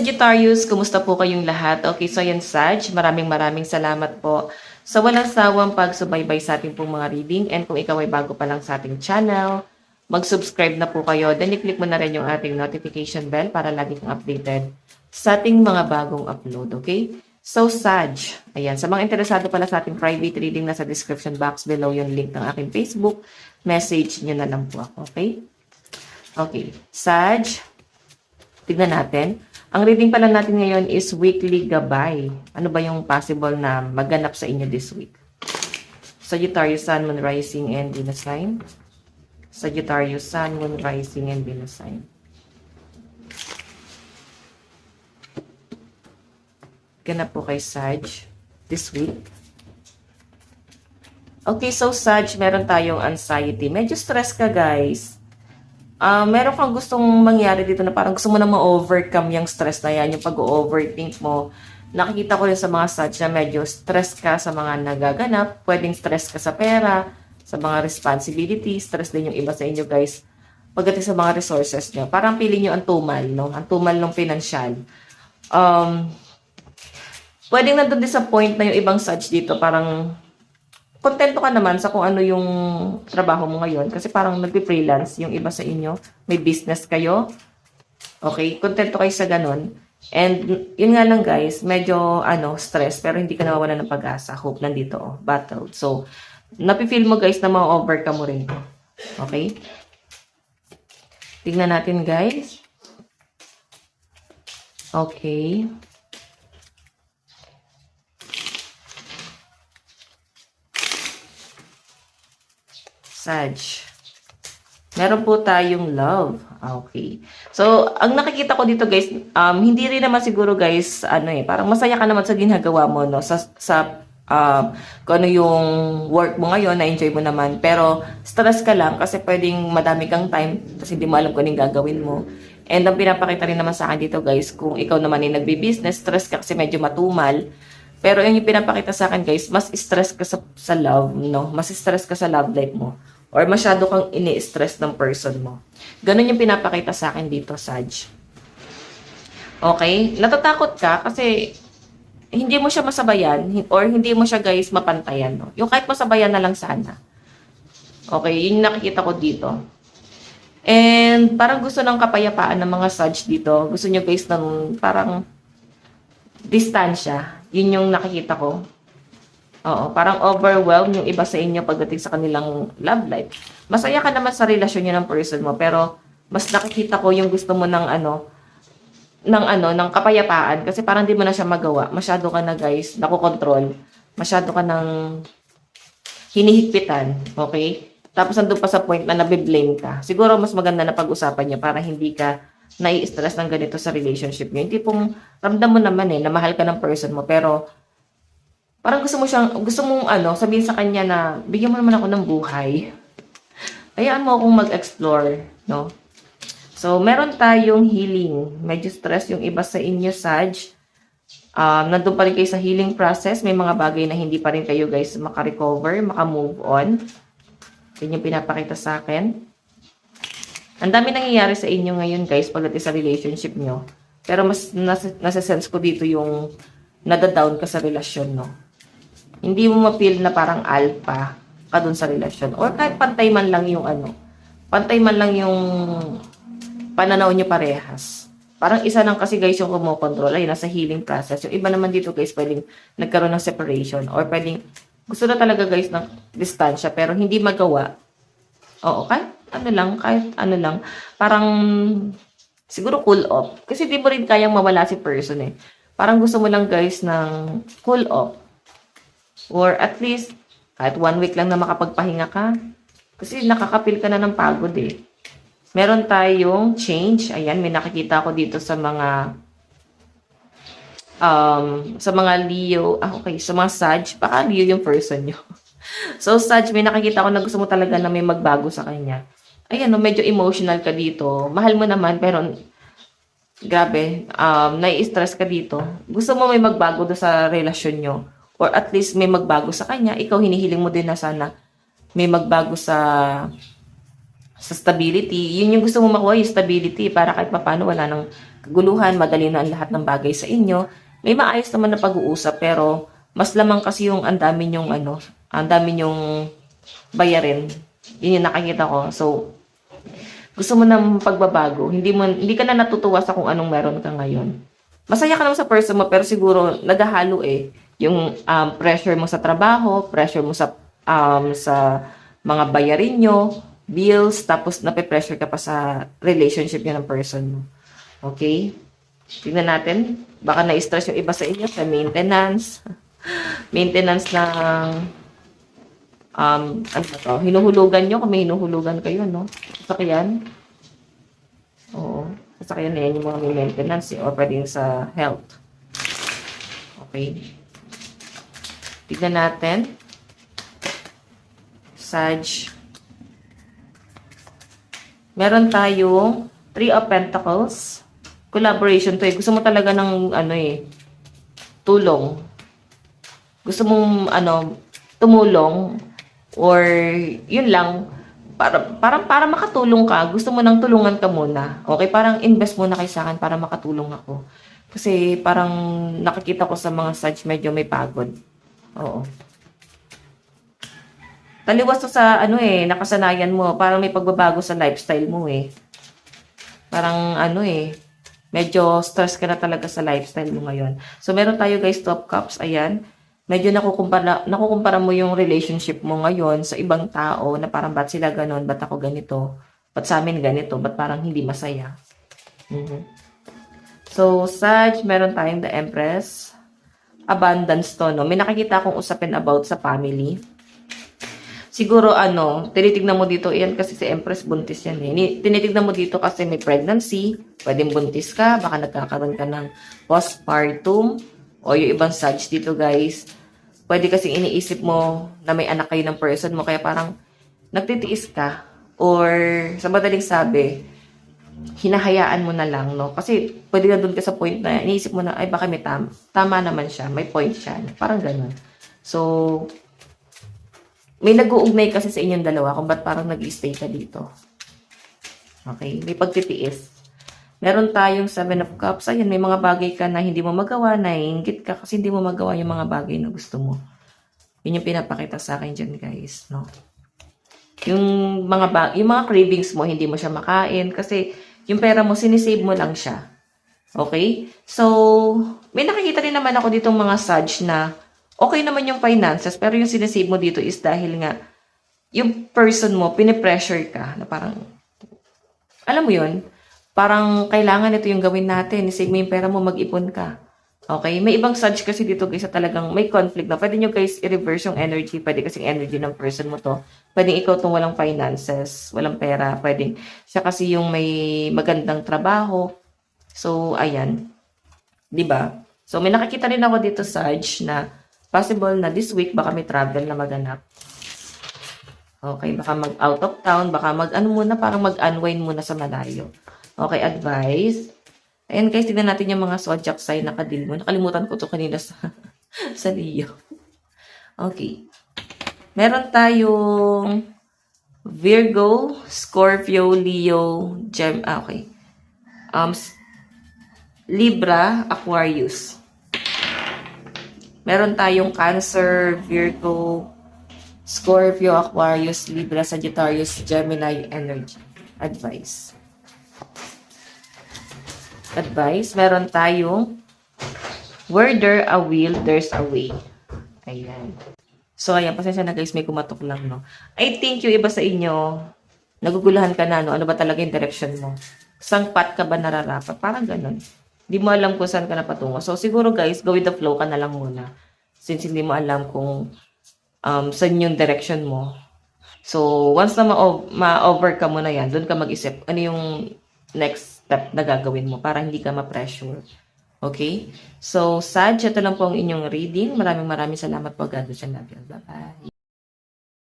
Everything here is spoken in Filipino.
Sagittarius, kumusta po kayong lahat? Okay, so yan Sag, maraming salamat po sa walang sawang pagsubaybay sa ating pong mga reading. And kung ikaw ay bago pa lang sa ating channel, mag-subscribe na po kayo. Then i-click mo na rin yung ating notification bell para lagi kang updated sa ating mga bagong upload. Okay? So Sag, ayan, sa mga interesado pala sa ating private reading, nasa description box below yung link ng aking Facebook. Message nyo na lang po ako. Okay? Okay. Sag, tignan natin. Ang reading pala natin ngayon is weekly gabay. Ano ba yung possible na maganap sa inyo this week? Sagittarius, Sun, Moon, Rising, and Venus sign. Sagittarius, Sun, Moon, Rising, and Venus sign. Ganap po kay Sag this week. Okay, so Sag, meron tayong anxiety. Medyo stress ka, guys. Meron kang gustong mangyari dito na parang gusto mo na ma-overcome yung stress na yan, yung pag-overthink mo. Nakikita ko rin sa mga Sag na medyo stress ka sa mga nagaganap. Pwedeng stress ka sa pera, sa mga responsibilities. Stress din yung iba sa inyo, guys. Pagdating sa mga resources nyo. Parang pili nyo ang tumal, no? Ang tumal ng pinansyal. Pwedeng nandun din sa point na yung ibang Sag dito, parang kontento ka naman sa kung ano yung trabaho mo ngayon. Kasi parang nagpi-freelance yung iba sa inyo. May business kayo. Okay, kontento kayo sa ganun. And yun nga lang guys, medyo stress pero hindi ka nawawalan ng pag-asa. Hope nandito, battle. So, napifeel mo guys na ma-overcome mo rin. Okay? Tingnan natin guys. Okay. Sag. Meron po tayong love. Okay. So, ang nakikita ko dito guys, hindi rin naman siguro guys, parang masaya ka naman sa ginagawa mo, no? Kung ano yung work mo ngayon, na-enjoy mo naman. Pero, stress ka lang kasi pwedeng madami kang time kasi hindi mo alam kung anong gagawin mo. And ang pinapakita rin naman sa akin dito guys, kung ikaw naman ay nagbi-business, stress ka kasi medyo matumal. Pero yung pinapakita sa akin guys, mas stress ka sa love, no? Mas stress ka sa love life mo. Or masyado kang ini-stress ng person mo. Ganun yung pinapakita sa akin dito, Sag. Okay? Natatakot ka kasi hindi mo siya masabayan or hindi mo siya guys mapantayan, no? Yung kahit masabayan na lang sana. Okay? Yun yung nakikita ko dito. And parang gusto ng kapayapaan ng mga Sag dito. Gusto nyo guys ng parang distansya. Yun yung nakikita ko. Oo, parang overwhelmed yung iba sa inyo pagdating sa kanilang love life. Masaya ka naman sa relasyon niyo ng person mo, pero mas nakikita ko yung gusto mo ng ng kapayapaan kasi parang di mo na siya magawa. Masyado ka na guys, nakokontrol. Masyado ka nang hinihigpitan, okay? Tapos andun pa sa point na nabiblame ka. Siguro mas maganda na pag-usapan niyo para hindi ka nai-stress ng ganito sa relationship niyo. Hindi pong ramdam mo naman na mahal ka ng person mo, pero parang gusto mong sabihin sa kanya na bigyan mo naman ako ng buhay. Hayaan mo akong mag-explore, no? So, meron tayong healing. Medyo stress yung iba sa inyo, Sag. Nandun pa rin kayo sa healing process. May mga bagay na hindi pa rin kayo, guys, maka-recover, maka-move on. Yan yung pinapakita sa akin. Ang dami nangyayari sa inyo ngayon, guys, pagdating sa relationship nyo. Pero mas nasa-sense ko dito yung nadadown ka sa relasyon, no? Hindi mo ma-feel na parang alpha ka dun sa relasyon. Or kahit pantay man lang yung pantay man lang yung pananaw nyo parehas. Parang isa lang kasi guys yung kumokontrol. Ay, nasa healing process. Yung iba naman dito guys, pwedeng nagkaroon ng separation. Or pwedeng, gusto na talaga guys ng distansya, pero hindi magawa. Oo, kahit ano lang. Parang, siguro cool off. Kasi di mo rin kayang mawala si person eh. Parang gusto mo lang guys ng cool off. Or at least, kahit 1 week lang na makapagpahinga ka. Kasi nakakapil ka na ng pagod eh. Meron tayong change. Ayan, may nakikita ako dito sa mga Leo. Okay, sa mga Sag. Baka Leo yung person nyo. So, Sag, may nakikita ako na gusto mo talaga na may magbago sa kanya. Ayan, medyo emotional ka dito. Mahal mo naman, pero grabe, nai-stress ka dito. Gusto mo may magbago do sa relasyon nyo. Or at least may magbago sa kanya. Ikaw hinihiling mo din na sana may magbago sa sa stability. Yun yung gusto mo makuha, yung stability, para kahit papaano wala nang kaguluhan, madali na ang lahat ng bagay sa inyo. May maayos naman na pag-uusap, pero mas lamang kasi yung ang dami nyong ang dami nyong bayarin. Yun yung nakikita ko. So, gusto mo ng pagbabago, hindi ka na natutuwa sa kung anong meron ka ngayon. Masaya ka naman sa person mo, pero siguro naghahalo yung pressure mo sa trabaho, pressure mo sa mga bayarin nyo, bills, tapos nape-pressure ka pa sa relationship nyo ng person mo. Okay? Tingnan natin. Baka na-stress yung iba sa inyo sa maintenance. Maintenance ng ano ba to? Hinuhulugan nyo, kung may hinuhulugan kayo, no? Sasakyan. Oo. Sasakyan na yan yung mga may maintenance, o pwedeng sa health. Okay. Tignan natin. Sag. Meron tayong 3 of Pentacles. Collaboration to. Gusto mo talaga ng tulong. Gusto mong tumulong, or yun lang, para makatulong ka, gusto mo nang tulungan ka muna. Okay, parang invest muna kay sa akin para makatulong ako. Kasi parang nakikita ko sa mga Sag medyo may pagod. Oo. Taliwas to sa nakasanayan mo, parang may pagbabago sa lifestyle mo Parang medyo stress ka na talaga sa lifestyle mo ngayon. So meron tayo guys, 2 of Cups, ayan. Medyo nakukumpara mo yung relationship mo ngayon sa ibang tao na parang ba't sila ganon, ba't ako ganito, ba't sa amin ganito, ba't parang hindi masaya. So, Sag, meron tayong the Empress. Abundance to, no? May nakikita akong usapin about sa family. Siguro, tinitignan mo dito, yan kasi si Empress buntis yan Tinitignan mo dito kasi may pregnancy, pwedeng buntis ka, baka nagkakaroon ka ng postpartum, o yung ibang Sag dito guys, pwede kasi iniisip mo na may anak kayo ng person mo, kaya parang nagtitiis ka, or sa madaling sabi, hinahayaan mo na lang, no? Kasi pwede na doon ka sa point na iniisip mo na, ay baka may tama naman siya, may point siya, parang ganun. So, may nag-uugnay kasi sa inyong dalawa kung ba't parang nag-stay ka dito. Okay, may pagtitiis. Meron tayong 7 of Cups. Ayan, may mga bagay ka na hindi mo magawa, naiinggit ka kasi hindi mo magawa yung mga bagay na gusto mo. Yun yung pinapakita sa akin dyan, guys, no? Yung mga cravings mo, hindi mo siya makain kasi yung pera mo, sinisave mo lang siya. Okay? So, may nakikita rin naman ako ditong mga Sag na okay naman yung finances, pero yung sinisave mo dito is dahil nga yung person mo, pinipressure ka na parang, alam mo yun, parang kailangan ito yung gawin natin. Isave mo yung pera mo, mag-ipon ka. Okay? May ibang Sag kasi dito guys na talagang may conflict na. Pwede nyo guys i-reverse yung energy. Pwede kasi energy ng person mo to. Pwede ikaw itong walang finances, walang pera. Pwede siya kasi yung may magandang trabaho. So, ayan. 'Di ba? So, may nakikita rin ako dito Sag na possible na this week baka may travel na maganap. Okay, baka mag-out of town, baka parang mag-unwind muna sa malayo. Okay, advice. Ayan guys, tignan natin yung mga zodiac sign na kadil mo. Nakalimutan ko to kanina sa Leo. Okay. Meron tayong Virgo, Scorpio, Leo, okay. Libra, Aquarius. Meron tayong Cancer, Virgo, Scorpio, Aquarius, Libra, Sagittarius, Gemini, energy. Advice. Meron tayong where there a will, there's a way. Ayan. So, ayan, pasensya na guys, may kumatok lang, no? I think yung iba sa inyo, naguguluhan ka na, no? Ano ba talaga yung direction mo? Sang path ka ba nararapat? Parang ganun. Hindi mo alam kung saan ka na patungo. So, siguro guys, go with the flow ka na lang muna. Since hindi mo alam kung saan yung direction mo. So, once na ma-overcome mo na yan, doon ka mag-isip, ano yung next step na gagawin mo para hindi ka ma-pressure. Okay? So, Sag, ito lang po ang inyong reading. Maraming salamat po. God bless and love you. Bye-bye.